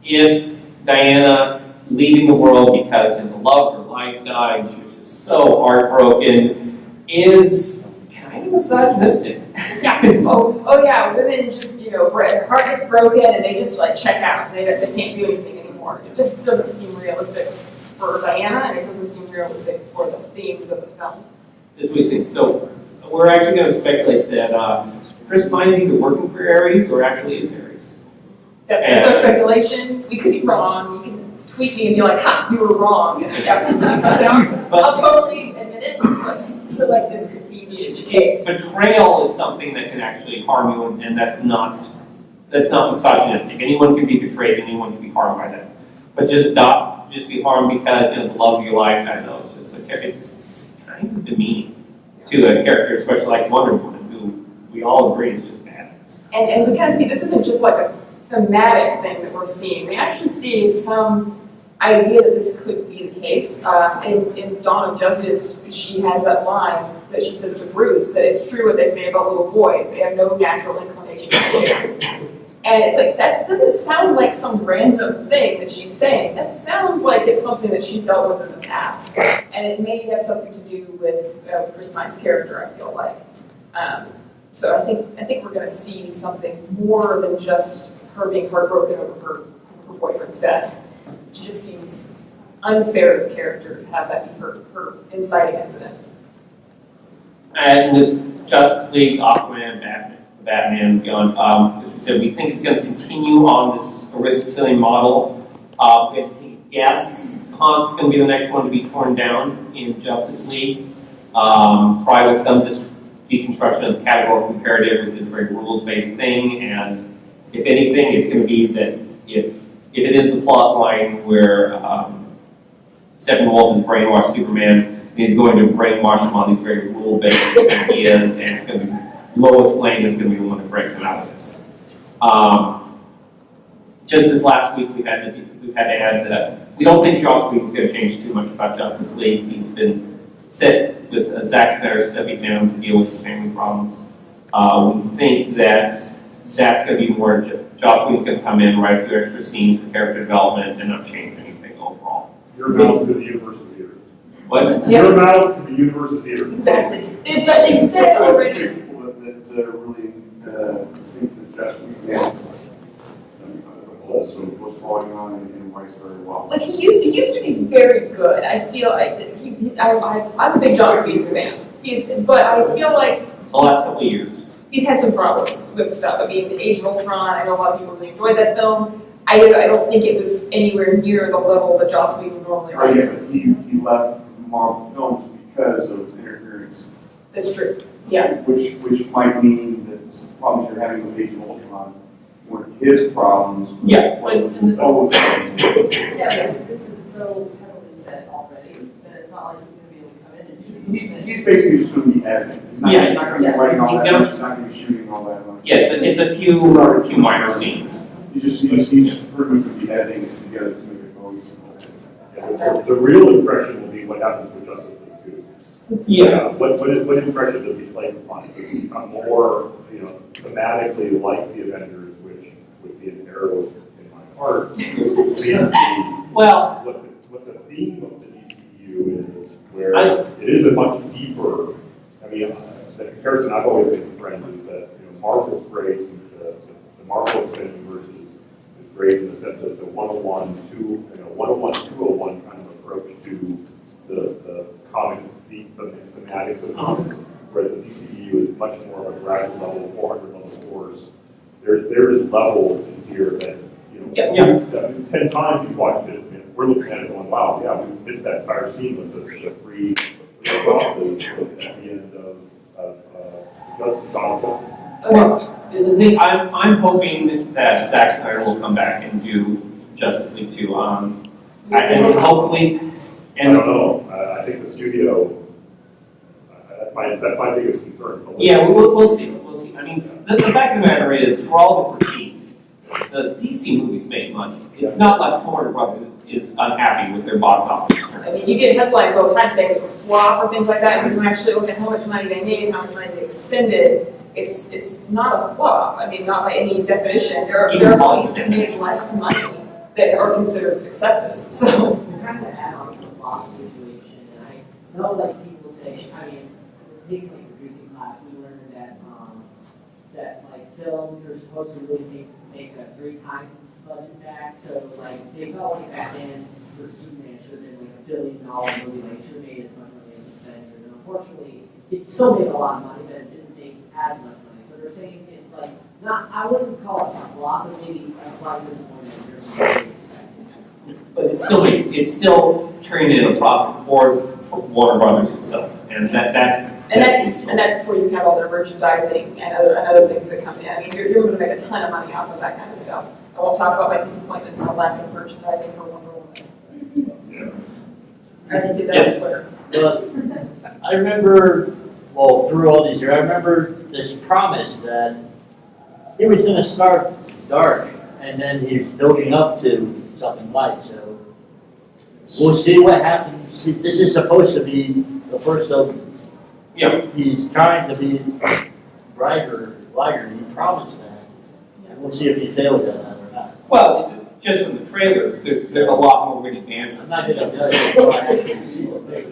if Diana leaving the world because the love of her life died, she was just so heartbroken, is kind of misogynistic. Yeah. Oh yeah. Women just, their heart gets broken and they just like check out. They can't do anything anymore. It just doesn't seem realistic for Diana, and it doesn't seem realistic for the themes of the film. That's what we see. So we're actually going to speculate that Chris Pine's either working for Ares or actually is Ares. That's our speculation. We could be wrong. You can tweet me and be like, "Ha, you were wrong." I'll totally admit it. But I feel like this could be the case. Betrayal is something that can actually harm you, and that's not misogynistic. Anyone can be betrayed, anyone can be harmed by that. But just be harmed because the love of your life. I know it's just it's kind of demeaning to a character, especially like Wonder Woman, who we all agree is just badass. And we kind of see this isn't just like a thematic thing that we're seeing. We actually see some idea that this could be the case. In Dawn of Justice, she has that line that she says to Bruce that it's true what they say about little boys. They have no natural inclination to share. And it's like, that doesn't sound like some random thing that she's saying. That sounds like it's something that she's dealt with in the past. And it may have something to do with Chris Pine's character, I feel like. So I think we're going to see something more than just her being heartbroken over her boyfriend's death. It just seems unfair to the character to have that be her inciting incident. And with Justice League, Aquaman, Batman, beyond, as we said, we think it's going to continue on this Aristotelian model. We have to take a guess. Kant's going to be the next one to be torn down in Justice League. Probably with some deconstruction of the categorical imperative, which is a very rules-based thing. And if anything, it's going to be that if it is the plot line where Steppenwolf has brainwashed Superman, he's going to brainwash him on these very rule-based ideas, and it's going to be Lois Lane is going to be the one that breaks him out of this. Just this last week, we've had to add that we don't think Joss Whedon's going to change too much about Justice League. He's been set with Zack Snyder stepping down to deal with his family problems. We think that that's going to be more. Joss Whedon's going to come in, write a few extra scenes for character development, and not change anything overall. You're bound to the universe of theater. What? You're bound to the universe of theater. Exactly. They've said already. People that really think that Justice League also what's going on in Weiss very well. Like he used to be very good. I feel like I'm a big Joss Whedon fan. But I feel like The last couple of years. he's had some problems with stuff. I mean, Age of Ultron. I know a lot of people really enjoyed that film. I don't think it was anywhere near the level that Joss Whedon normally writes. He left Marvel Films because of interference. That's true. Yeah. Which might mean that the problems you're having with Age of Ultron weren't his problems. Yeah. Yeah, but this is so heavily set already that it's not like he's going to be able to come in and do He's basically just going to be editing. He's not going to be writing all He's that gonna- much. He's not going to be shooting all that much. Yeah, it's a few minor scenes. He's just going to be editing it together to make it cohesive. Yeah, the real impression will be what happens with Justice League 2. Yeah. What impression does he place upon it? Does he become more, thematically like the Avengers, which would be an arrow in my heart? Well, what the theme of the DCU is, where it is a much deeper. I mean, the comparison I've always made with friends is that Marvel's great, the Marvel Extended Universe is great in the sense that it's a 101, 201 kind of approach to the comic thematics of comics, where the DCU is much more of a gradual level, 400 level course. There is levels in here that 10 times you've watched it, and we're looking at it going, wow, yeah, we missed that entire scene with the three crosses at the end of Justice League. well, the thing, I'm hoping that Zack Snyder will come back and do Justice League 2. And hopefully, I don't know. I think the studio. That's my biggest concern. Yeah, we'll see. We'll see. I mean, the fact of the matter is, for all the critiques, the DC movies make money. It's not like Warner Brothers is unhappy with their box office. I mean, you get headlines all the time saying flop or things like that, when you actually look at how much money they made, how much money they expended, it's not a flop. I mean, not by any definition. There are movies that made less money that are considered successes. So To kind of add on to the flop situation, and I know like people say, I mean, taking like producing class, we learned that that like films are supposed to really make a 3 times budget back. So like they felt like back then for Superman should have been like $1 billion movie, like should have made as much money as Avengers. And unfortunately, it still made a lot of money, but it didn't make as much money. So they're saying it's like not, I wouldn't call it a flop, but maybe a slight disappointment. But it's still turning in a profit for Warner Brothers itself, and that's before you have all their merchandising and other things that come in. I mean, you're going to make a ton of money off of that kind of stuff. I won't talk about my disappointments and the lack of merchandising for Wonder Woman. I didn't do that on Twitter. But I remember, well, through all these years, I remember this promise that it was going to start dark, and then he's building up to something light. So we'll see what happens. This is supposed to be the first of. Yeah. He's trying to be brighter, lighter. He promised that. And we'll see if he fails at that or not. Well, just from the trailers, there's a lot more witty banter. I'm not going to tell you until I actually see it.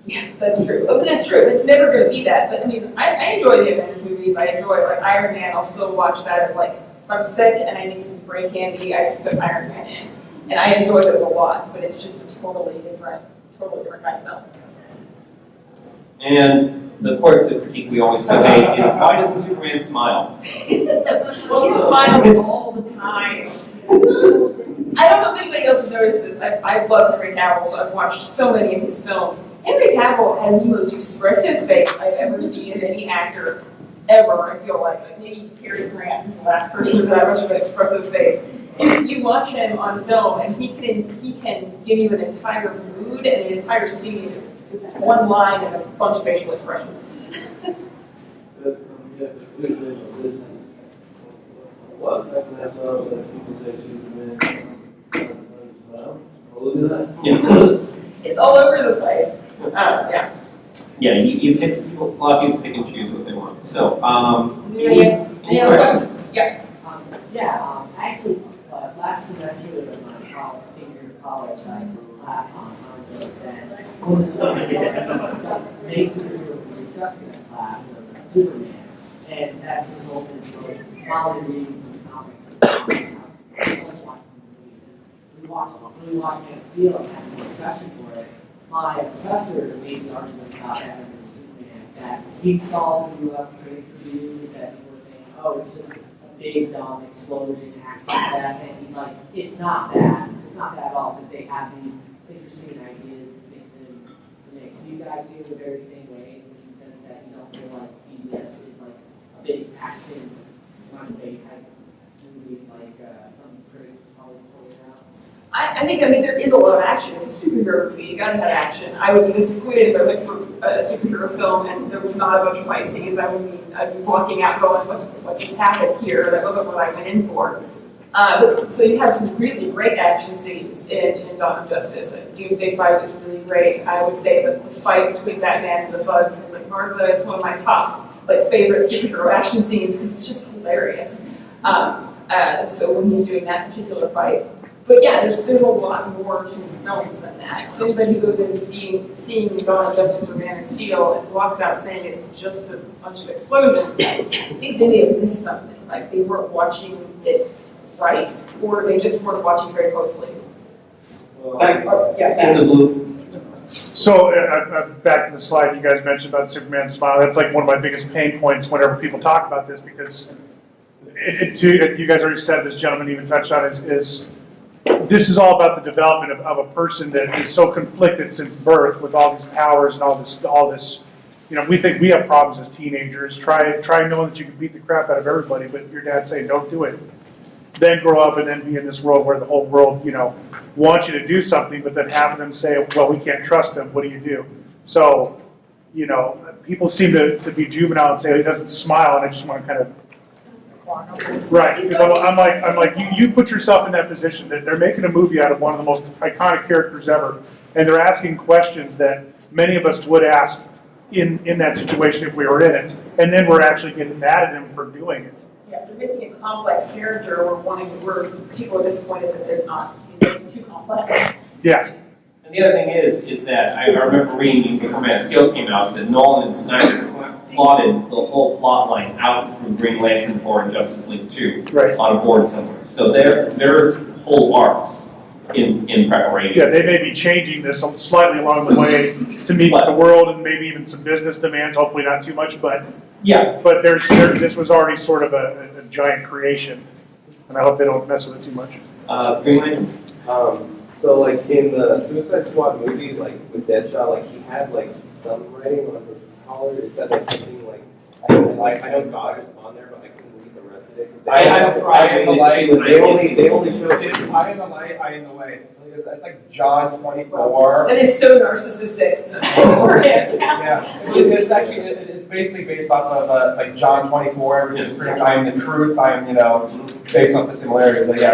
Yeah, that's true. But that's true. It's never going to be that. But I mean, I enjoy the Avengers movies. I enjoy like Iron Man. I'll still watch that as like if I'm sick and I need some brain candy, I just put Iron Man in, and I enjoy those a lot. But it's just a totally different kind of film. And of course, the critique we always say is, why doesn't Superman smile? Well, he smiles all the time. I don't know if anybody else has noticed this. I love Henry Cavill, so I've watched so many of his films. Henry Cavill has the most expressive face I've ever seen of any actor ever. I feel like maybe Cary Grant is the last person with that much of an expressive face. You watch him on film, and he can give you an entire mood and an entire scene with one line and a bunch of facial expressions. It's all over the place. Yeah. Yeah, you pick, a lot of people pick and choose what they want. So, Any other questions? Yeah. I actually, last semester of my senior year of college, I took a class on comic books, and one of the stuff makes we were discussing in class was Superman, and that resulted in quality readings of comics and plus watching some movies. We watched Man of Steel and had a discussion for it. My professor made the argument about Batman and Superman that he saw some new critics reviews that people were saying, oh, it's just a big dumb explosion action death, and he's like, it's not that. It's not that at all, because they have these interesting ideas mixed in the mix. Do you guys feel the very same way in the sense that you don't feel like PBS is like a big action, runway type movie like some critics probably pointed out? I think there is a lot of action. It's a superhero movie. You gotta have action. I would be disappointed if I went for a superhero film and there was not a bunch of fight scenes. I'd be walking out going, what just happened here? That wasn't what I went in for. So you have some really great action scenes in Dawn of Justice. Doomsday Fight is really great. I would say that the fight between Batman and the Bugs and like Martha is one of my top favorite superhero action scenes because it's just hilarious. So when he's doing that particular fight. But yeah, there's a lot more to films than that. So anybody who goes in seeing Dawn of Justice or Man of Steel and walks out saying it's just a bunch of explosions, I think they may have missed something. Like they weren't watching it right, or they just weren't watching very closely. In the blue. So back to the slide you guys mentioned about Superman's smile. That's like one of my biggest pain points whenever people talk about this, because you guys already said, this gentleman even touched on it, is this is all about the development of a person that is so conflicted since birth with all these powers and all this. You know, we think we have problems as teenagers. Try knowing that you can beat the crap out of everybody, but your dad's saying don't do it. Then grow up and then be in this world where the whole world, wants you to do something, but then half of them say, well, we can't trust him. What do you do? So, people seem to be juvenile and say, oh, he doesn't smile, and I just want to kind of. Right, because I'm like, you put yourself in that position that they're making a movie out of one of the most iconic characters ever, and they're asking questions that many of us would ask in that situation if we were in it. And then we're actually getting mad at him for doing it. Yeah, if they're making a complex character, where people are disappointed that they're not, it's too complex. Yeah. And the other thing is that I remember reading before Man of Steel came out that Nolan and Snyder plotted the whole plot line out through Green Lantern 4 and Justice League 2 Right. on a board somewhere. So there's whole arcs in preparation. Yeah, they may be changing this slightly along the way to meet the world and maybe even some business demands, hopefully not too much, but Yeah. but this was already sort of a giant creation, and I hope they don't mess with it too much. Green Lantern? So like in the Suicide Squad movie, like with Deadshot, like he had like some writing on his collar. It said like something like I know God was on there, but I couldn't read the rest of it. I am the light. They only showed It's I am the light, I am the way. That's like John 24. That is so narcissistic. For him, Yeah, it's actually, it's basically based off of like John 24, everything's pretty much, I am the truth, I am, based off the similarities. Like, he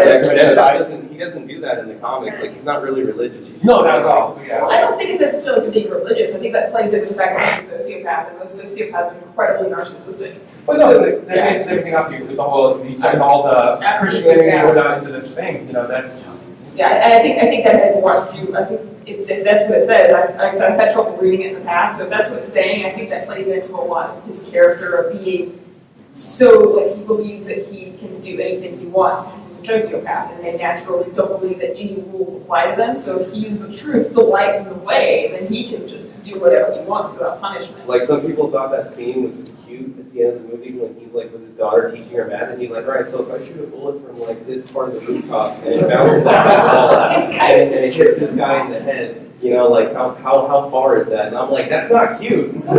doesn't do that in the comics. Like he's not really religious. He's No, not at all. Yeah. I don't think it's necessarily being religious. I think that plays into the fact that he's a sociopath, and most sociopaths are incredibly narcissistic. But no, they base everything off you with the whole, you send all the Christianity and whatnot into those things, that's. Yeah, and I think that has a lot to do. I think if that's what it says, I've had trouble reading it in the past. So if that's what it's saying, I think that plays into a lot of his character of being so like he believes that he can do anything he wants because he's a sociopath, and they naturally don't believe that any rules apply to them. So if he is the truth, the light, and the way, then he can just do whatever he wants without punishment. Like some people thought that scene was cute at the end of the movie when he's like with his daughter teaching her math, and he's like, all right, so if I shoot a bullet from like this part of the rooftop and it bounces off the wall It's kind of and it hits this guy in the head, like how far is that? And I'm like, that's not cute. It's like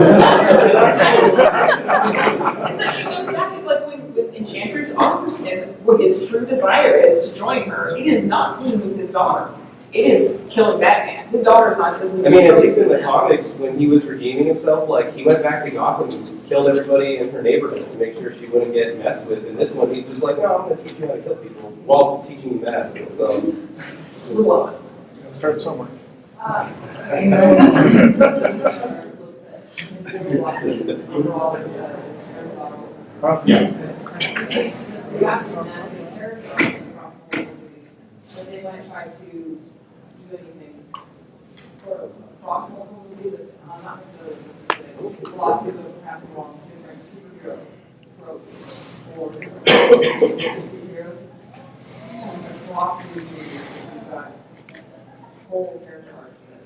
he goes back. It's like with Enchantress offers him what his true desire is to join her. It is not being with his daughter. It is killing Batman. His daughter doesn't. I mean, at least in the comics, when he was redeeming himself, like he went back to Gotham and killed everybody in her neighborhood to make sure she wouldn't get messed with. And this one, he's just like, no, I'm going to teach you how to kill people while teaching you math. So, We love it. Gotta start somewhere. Yeah. But they might try to do anything for across multiple movies, not necessarily specific. Philosophies of perhaps along different superhero tropes or different superheroes. And the philosophy movies, you've got whole character arcs that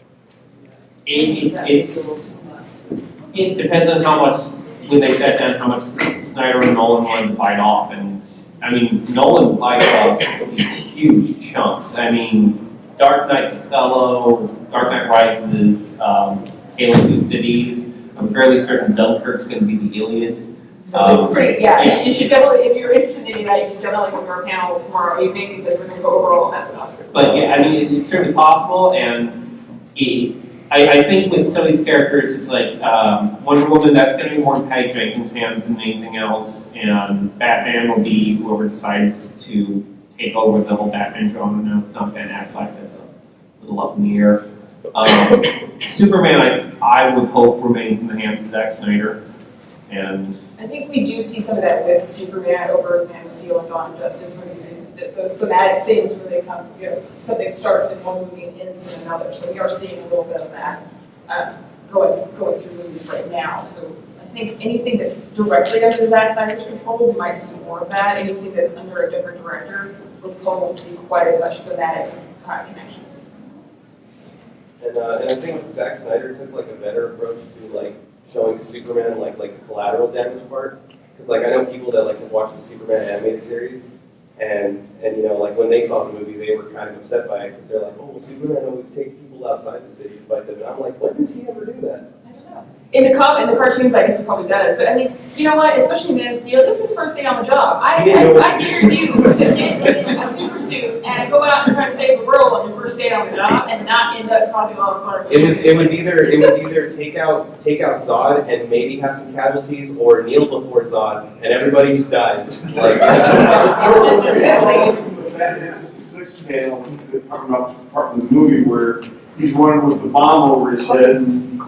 It depends on how much, when they sat down, how much Snyder and Nolan wanted to bite off. And I mean, Nolan bites off these huge chunks. I mean, Dark Knight's Othello, Dark Knight Rises, Tale of Two Cities. I'm fairly certain Dunkirk's going to be the Iliad. It's pretty, yeah. You should definitely, if you're interested in any of that, you should definitely come to our panel tomorrow evening because we're going to go over all that stuff. But yeah, I mean, it's certainly possible, and I think with some of these characters, it's like Wonder Woman, that's going to be more in Patty Jenkins' hands than anything else, and Batman will be whoever decides to take over the whole Batman genre. Now, it's not Ben Affleck, that's a little up in the air. Superman, I would hope, remains in the hands of Zack Snyder, and I think we do see some of that with Superman over Man of Steel and Dawn of Justice, where these those thematic things where they come, something starts in one movie and ends in another. So we are seeing a little bit of that going through movies right now. So I think anything that's directly under Zack Snyder's control, we might see more of that. Anything that's under a different director, we probably won't see quite as much thematic connections. and I think Zack Snyder took like a better approach to like showing Superman like the collateral damage part. Because like I know people that like have watched the Superman animated series, and like when they saw the movie, they were kind of upset by it because they're like, oh, well, Superman always takes people outside the city to fight them. And I'm like, when does he ever do that? I don't know. In the cartoons, I guess he probably does. But I mean, you know what? Especially Man of Steel, it was his first day on the job. I dare you to get in a super suit and go out and try to save the world on your first day on the job and not end up causing a lot of fun. It was either take out Zod and maybe have some casualties, or kneel before Zod and everybody just dies. Like, Batman 66 panel, talking about part of the movie where he's running with the bomb over his head, and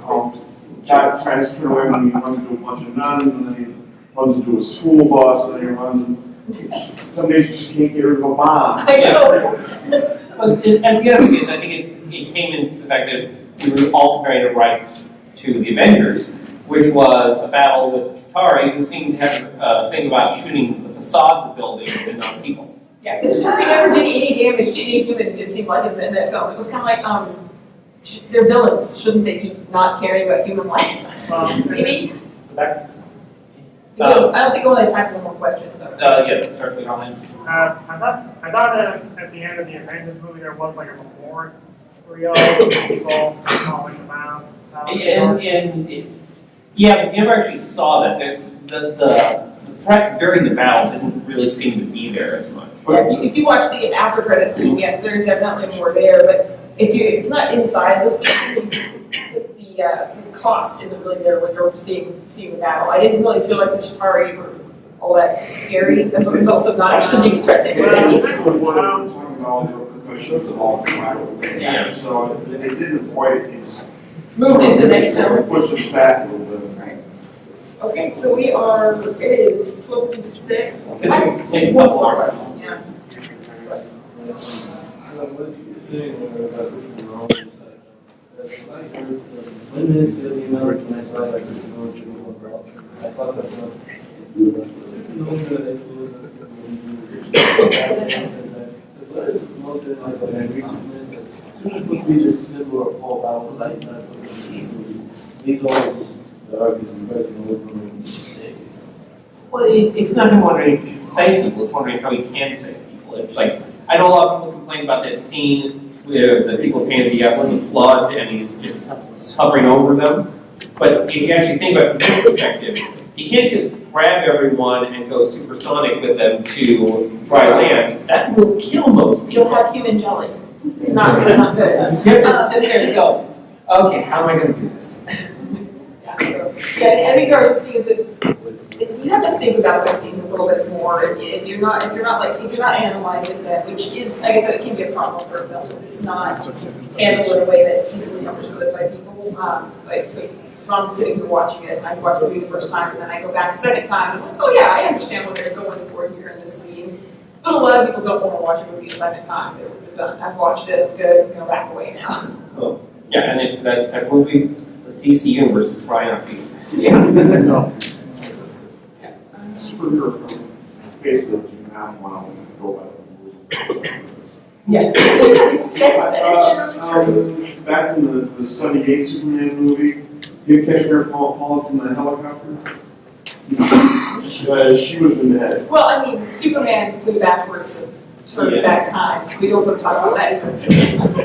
tries to turn away when he runs into a bunch of nuns, and then he runs into a school bus, and then he runs. Some days you just can't get rid of a bomb. I know. Well, and the other thing is, I think it came into the fact that we were all comparing it right to the Avengers, which was a battle with Chitauri, who seemed to have a thing about shooting the facades of buildings and not people. Yeah, because Chitauri never did any damage to any human, it seemed like, in that film. It was kind of like, they're villains. Shouldn't they be not caring about human life? Maybe? I don't think we'll have time for one more question, so. Yeah, certainly on that. I thought that at the end of the Avengers movie there was like a memorial for people calling them out. Yeah, but you never actually saw that. The threat during the battle didn't really seem to be there as much. Yeah, if you watch the after credits scene, yes, there's definitely more there, but if it's not inside the cost isn't really there when you're seeing the battle. I didn't really feel like the Chitauri were all that scary as a result of not actually being a threat to anybody. Yeah. So they didn't quite. Move is the next film. Push us back a little bit. Okay, so it is 12:56. Take one more. Yeah. Well, it's not him wondering if he should save people, it's wondering how he can save people. It's like, I know a lot of people complain about that scene where the people painted the in the flood and he's just hovering over them. But if you actually think about it from his perspective, he can't just grab everyone and go supersonic with them to dry land. That will kill most people. You'll have human jelly. It's not good. You have to sit there and go, okay, how am I going to do this? Yeah, in regards to scenes that you have to think about those scenes a little bit more. If you're not analyzing them, which is, like I said, it can be a problem for a film. It's not handled in a way that's easily understood by people. So if I'm sitting here watching it, I watch the movie the first time, and then I go back the second time, and I'm like, oh yeah, I understand what they're going for here in this scene. But a lot of people don't want to watch a movie a second time. They're done. I've watched it. Good. Back away now. Oh, yeah, and if that's that movie, the DC universe is probably not people. Yeah. No. Superhero film, basically, you now want to go by. Yeah. That's generally true. Back in the 78 Superman movie, did you catch her fall from the helicopter? She was in the head. Well, I mean, Superman flew backwards and turned back time. We don't want to talk about that either.